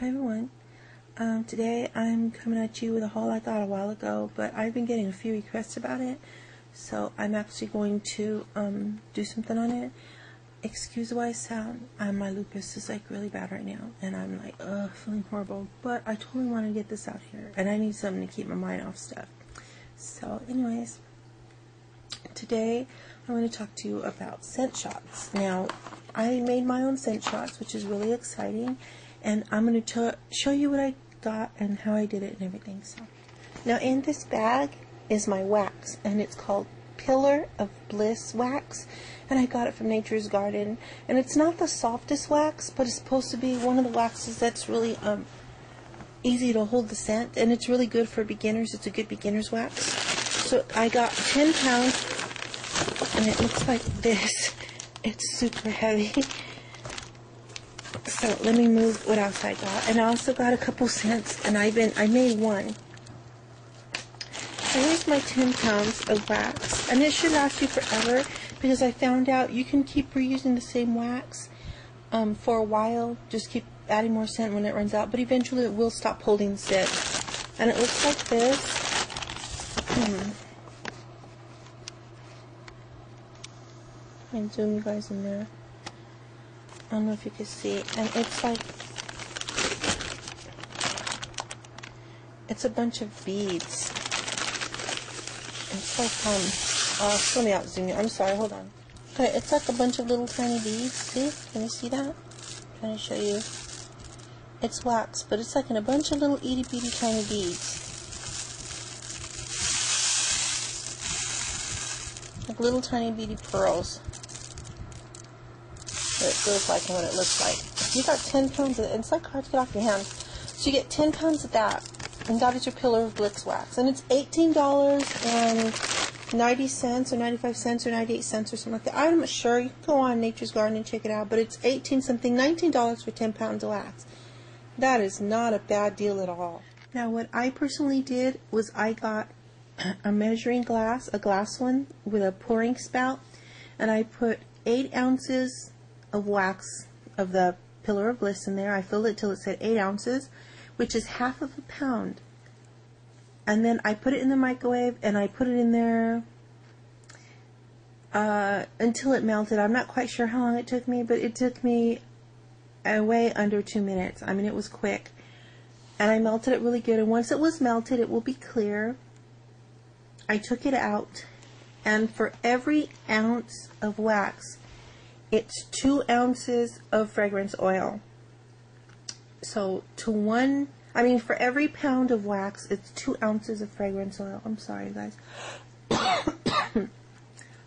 Hi everyone. Today I'm coming at you with a haul I thought a while ago, but I've been getting a few requests about it, so I'm actually going to do something on it. Excuse the way I sound. My lupus is like really bad right now, and I'm like feeling horrible, but I totally want to get this out here, and I need something to keep my mind off stuff. So anyways, today I'm going to talk to you about scent shots. Now, I made my own scent shots, which is really exciting, and I'm going to show you what I got and how I did it and everything. So, now in this bag is my wax, and it's called Pillar of Bliss wax, and I got it from Nature's Garden, and it's not the softest wax, but it's supposed to be one of the waxes that's really easy to hold the scent, and it's really good for beginners. It's a good beginner's wax. So I got 10 pounds, and it looks like this. It's super heavy. So let me move what else I got. And I also got a couple scents, and I made one. So here's my 10 pounds of wax, and it should last you forever, because I found out you can keep reusing the same wax for a while. Just keep adding more scent when it runs out, but eventually it will stop holding the scent. And it looks like this. I can zoom you guys in there. I don't know if you can see, and it's like, it's a bunch of beads. It's like, let me out zoom you. I'm sorry, hold on. Okay, it's like a bunch of little tiny beads. See? Can you see that? I'm trying to show you. It's wax, but it's like in a bunch of little itty bitty tiny beads. Like little tiny beady pearls. What it feels like and what it looks like. You got 10 pounds of it, and it's like hard to get off your hand. So you get 10 pounds of that, and that is your Pillar of Bliss wax. And it's $18.90 or 95 cents or 98 cents or something like that. I'm not sure. You can go on Nature's Garden and check it out, but it's 18 something, $19 for 10 pounds of wax. That is not a bad deal at all. Now what I personally did was I got a measuring glass, a glass one with a pouring spout, and I put 8 ounces of wax of the Pillar of Bliss in there. I filled it till it said 8 ounces, which is half of a pound. And then I put it in the microwave, and I put it in there until it melted. I'm not quite sure how long it took me, but it took me way under 2 minutes. I mean, it was quick. And I melted it really good, and once it was melted, it will be clear. I took it out, and for every ounce of wax, it's 2 ounces of fragrance oil. So for every pound of wax, it's 2 ounces of fragrance oil. I'm sorry, guys.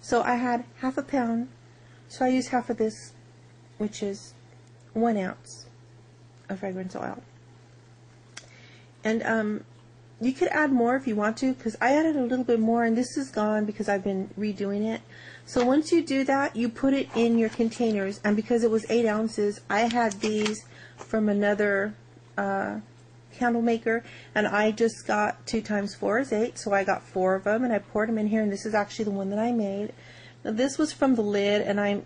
So I had half a pound, so I used half of this, which is 1 ounce of fragrance oil. And you could add more if you want to, because I added a little bit more, and this is gone because I've been redoing it. So once you do that, you put it in your containers, and because it was 8 ounces, I had these from another candle maker, and I just got 2 times 4 is 8, so I got 4 of them, and I poured them in here, and this is actually the one that I made. Now this was from the lid, and I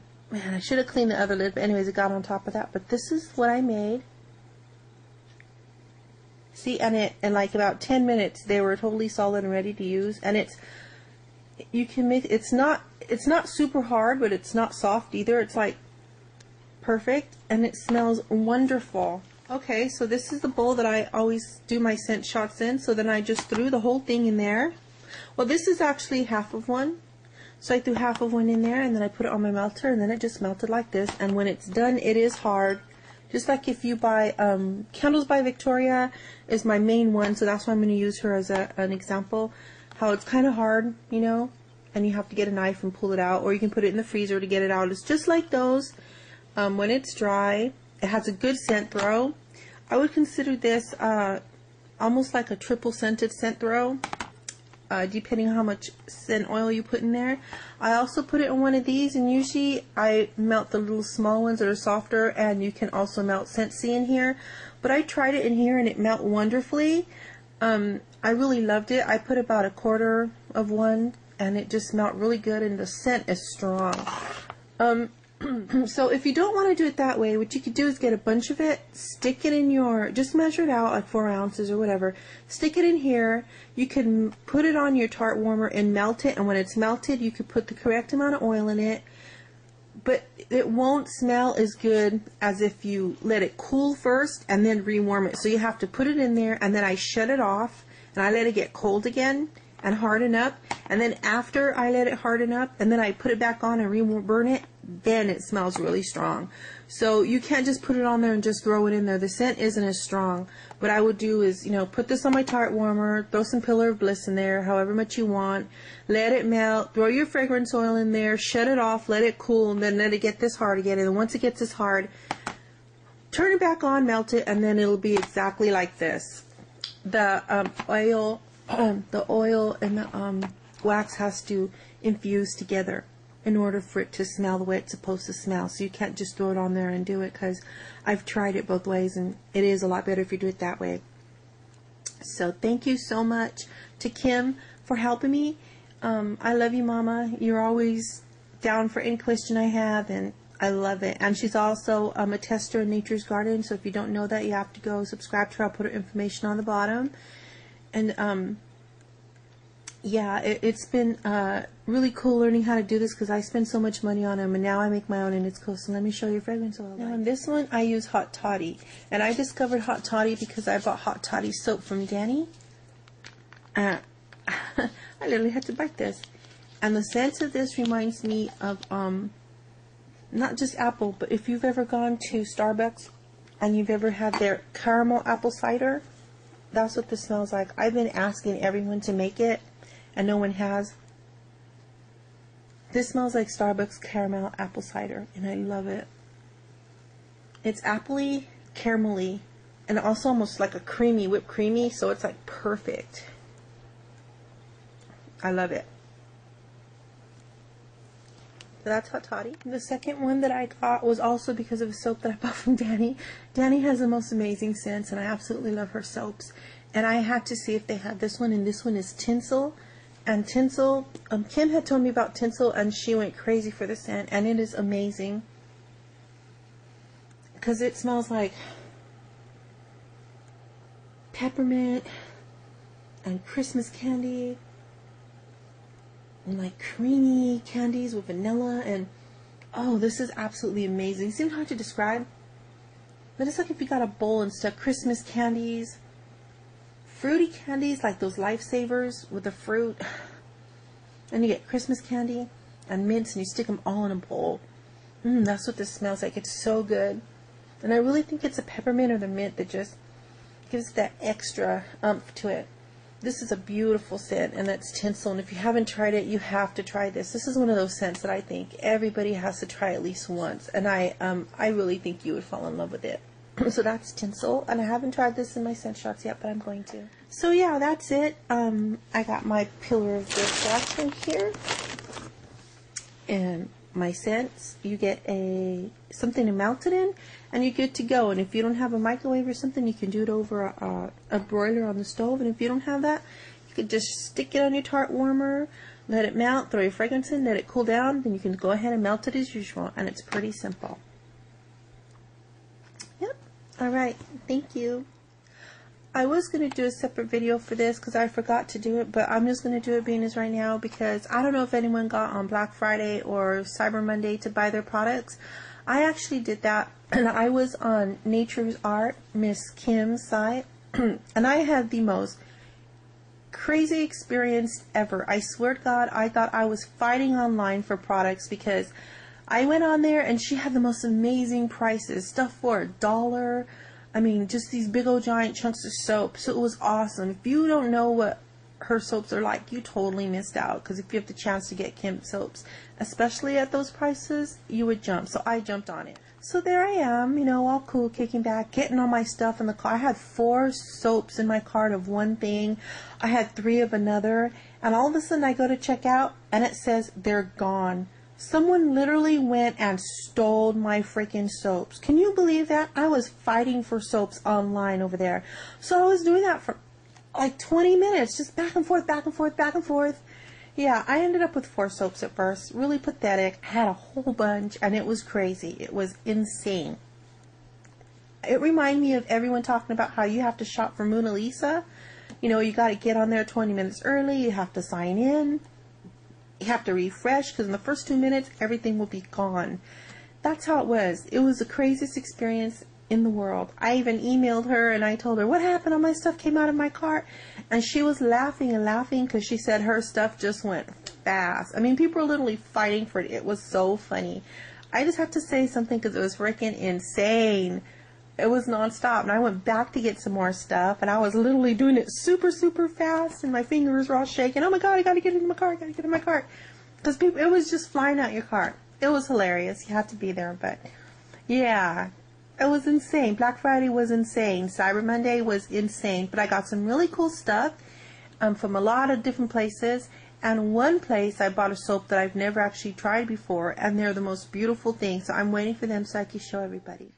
should have cleaned the other lid, but anyways, it got on top of that. But this is what I made. See, and in like about 10 minutes they were totally solid and ready to use. And you can make it's not super hard, but it's not soft either. It's like perfect, and it smells wonderful. Okay, so this is the bowl that I always do my scent shots in. So then I just threw the whole thing in there. Well, this is actually half of one. So I threw half of one in there, and then I put it on my melter, and then it just melted like this. And when it's done, it is hard. Just like if you buy Candles by Victoria is my main one, so that's why I'm going to use her as an example. How it's kind of hard, you know, and you have to get a knife and pull it out, or you can put it in the freezer to get it out. It's just like those. When it's dry, it has a good scent throw. I would consider this almost like a triple scented scent throw, depending on how much scent oil you put in there. I also put it on one of these, and usually I melt the little small ones that are softer, and you can also melt Scentsy in here. But I tried it in here, and it melted wonderfully. I really loved it. I put about 1/4 of one, and it just smelled really good, and the scent is strong. So if you don't want to do it that way, what you could do is get a bunch of it, stick it in your, just measure it out like 4 ounces or whatever, stick it in here. You can put it on your tart warmer and melt it, and when it's melted you could put the correct amount of oil in it, but it won't smell as good as if you let it cool first and then rewarm it. So you have to put it in there, and then I shut it off and I let it get cold again and harden up, and then after I let it harden up and then I put it back on and re-burn it, then it smells really strong. So you can't just put it on there and just throw it in there. The scent isn't as strong. What I would do is, you know, put this on my tart warmer, throw some Pillar of Bliss in there, however much you want, let it melt, throw your fragrance oil in there, shut it off, let it cool, and then let it get this hard again. And then once it gets this hard, turn it back on, melt it, and then it'll be exactly like this. The oil and the wax has to infuse together in order for it to smell the way it's supposed to smell. So you can't just throw it on there and do it, because I've tried it both ways and it is a lot better if you do it that way. So thank you so much to Kim for helping me. I love you, Mama. You're always down for any question I have, and I love it. And she's also a tester in Nature's Garden, so if you don't know that, you have to go subscribe to her. I'll put her information on the bottom. And yeah, it's been really cool learning how to do this, because I spend so much money on them, and now I make my own, and it's cool. So let me show you fragrance oil. Now on this one I use Hot Toddy, and I discovered Hot Toddy because I bought Hot Toddy soap from Danni. I literally had to bite this, and the scent of this reminds me of not just apple, but if you've ever gone to Starbucks and you've ever had their caramel apple cider, that's what this smells like. I've been asking everyone to make it, and no one has. This smells like Starbucks caramel apple cider, and I love it. It's appley, caramelly, and also almost like a creamy, whipped creamy, so it's like perfect. I love it. So that's Hot Toddy. The second one that I got was also because of a soap that I bought from Danni. Danni has the most amazing scents, and I absolutely love her soaps. And I had to see if they had this one, and this one is Tinsel. And Tinsel, Kim had told me about Tinsel, and she went crazy for the scent, and it is amazing. Because it smells like peppermint and Christmas candy, and like creamy candies with vanilla, and oh, this is absolutely amazing. It seems hard to describe, but it's like if you got a bowl and stuck Christmas candies, fruity candies like those Lifesavers with the fruit, and you get Christmas candy and mints, and you stick them all in a bowl. That's what this smells like. It's so good. And I really think it's the peppermint or the mint that just gives that extra oomph to it. This is a beautiful scent, and that's Tinsel, and if you haven't tried it, you have to try this. This is one of those scents that I think everybody has to try at least once, and I really think you would fall in love with it. So that's Tinsel, and I haven't tried this in my scent shots yet, but I'm going to. So yeah, that's it. I got my Pillar of Bliss wax in here, and my scents. You get something to melt it in, and you're good to go. And if you don't have a microwave or something, you can do it over a broiler on the stove. And if you don't have that, you could just stick it on your tart warmer, let it melt, throw your fragrance in, let it cool down, then you can go ahead and melt it as usual, and it's pretty simple. Yep. Alright, thank you. I was going to do a separate video for this because I forgot to do it, but I'm just going to do it being as right now, because I don't know if anyone got on Black Friday or Cyber Monday to buy their products. I actually did that, and I was on MyNaturesArt, Miss Kim's site, and I had the most crazy experience ever. I swear to God, I thought I was fighting online for products, because I went on there and she had the most amazing prices. Stuff for $1. I mean, just these big old giant chunks of soap. So it was awesome. If you don't know what her soaps are like, you totally missed out. Because if you have the chance to get Kim soaps, especially at those prices, you would jump. So I jumped on it. So there I am, you know, all cool, kicking back, getting all my stuff in the car. I had 4 soaps in my cart of one thing. I had 3 of another. And all of a sudden I go to check out, and it says they're gone. Someone literally went and stole my freaking soaps. Can you believe that? I was fighting for soaps online over there. So I was doing that for like 20 minutes, just back and forth, back and forth, back and forth. Yeah, I ended up with 4 soaps at first. Really pathetic. I had a whole bunch, and it was crazy. It was insane. It reminded me of everyone talking about how you have to shop for Mona Lisa. You know, you got to get on there 20 minutes early. You have to sign in. You have to refresh, because in the first 2 minutes, everything will be gone. That's how it was. It was the craziest experience in the world. I even emailed her and I told her, what happened? All my stuff came out of my cart. And she was laughing and laughing because she said her stuff just went fast. I mean, people were literally fighting for it. It was so funny. I just have to say something because it was freaking insane. It was nonstop. And I went back to get some more stuff, and I was literally doing it super, super fast, and my fingers were all shaking. Oh my God, I got to get it in my cart. I got to get it in my cart. Because it was just flying out your cart. It was hilarious. You had to be there. But yeah. It was insane. Black Friday was insane. Cyber Monday was insane. But I got some really cool stuff from a lot of different places. And one place I bought a soap that I've never actually tried before. And they're the most beautiful things. So I'm waiting for them so I can show everybody.